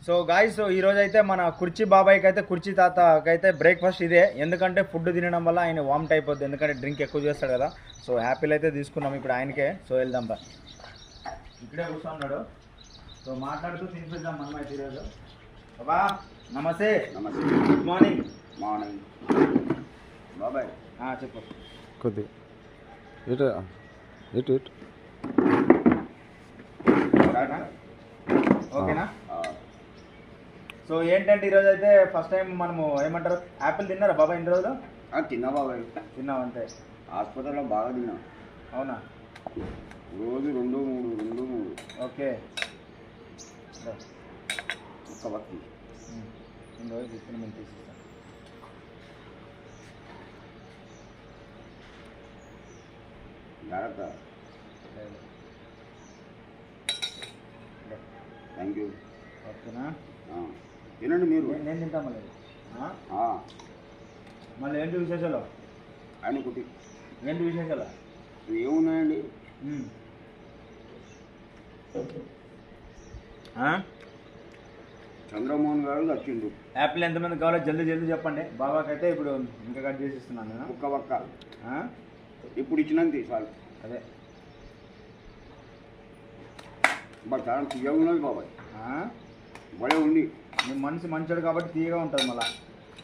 So guys, so ఈరోజు అయితే మన కుర్చీ బాబాయ్కి అయితే కుర్చీ తాతకి అయితే బ్రేక్ఫాస్ట్ ఇదే. ఎందుకంటే ఫుడ్ తినడం వల్ల ఆయన వామిట్ అయిపోద్ది, ఎందుకంటే డ్రింక్ ఎక్కువ చేస్తాడు కదా. సో హ్యాపీలు అయితే తీసుకున్నాం ఇప్పుడు ఆయనకే. సో వెళ్దాం బా, ఇక్కడే కూర్చున్నాడు. సో మాట్లాడుతూ తినిపిద్దాం మనం అయితే ఈరోజు. బాబా నమస్తే. నమస్తే. Good morning. మార్నింగ్ బాబాయ్. చెప్పు. కొద్ది ఇటు ఇటు ఇటు ఓకేనా? సో ఏంటంటే ఈరోజు అయితే ఫస్ట్ టైం మనము ఏమంటారు, యాపిల్ తిన్నారా బాబా ఇన్ని రోజులు? తిన్నా బాబాయ్. తిన్నాం అంతే. హాస్పిటల్లో బాగా తిన్నా. అవునా? రోజు 2-3 ఓకే. ఒక్క వక్తి రోజు తీసుకుని మేము తీసిస్తాం. జాగ్రత్త. Thank you. ఓకేనా? తినండి మీరు. నేను తింటా మళ్ళీ. మళ్ళీ ఏంటి విశేషాలు? ఆయన కుట్టి ఏంటి విశేషాలు? ఏమున్నాయండి? చంద్రమోహన్ గారు వచ్చిండు. యాపిల్ ఎంతమంది కావాలో జల్దీ జల్దీ చెప్పండి. బాబాకి అయితే ఇప్పుడు ఇంకా కట్ చేసి ఇస్తున్నాను నేను. ఒక్క ఒక్క ఇప్పుడు ఇచ్చినంత చాలు. అదే బాగా చాలా తీయగా ఉన్నది బాబాయ్. భలే ఉంది. మీ మనసు మంచోడు కాబట్టి తీయగా ఉంటుంది మళ్ళీ.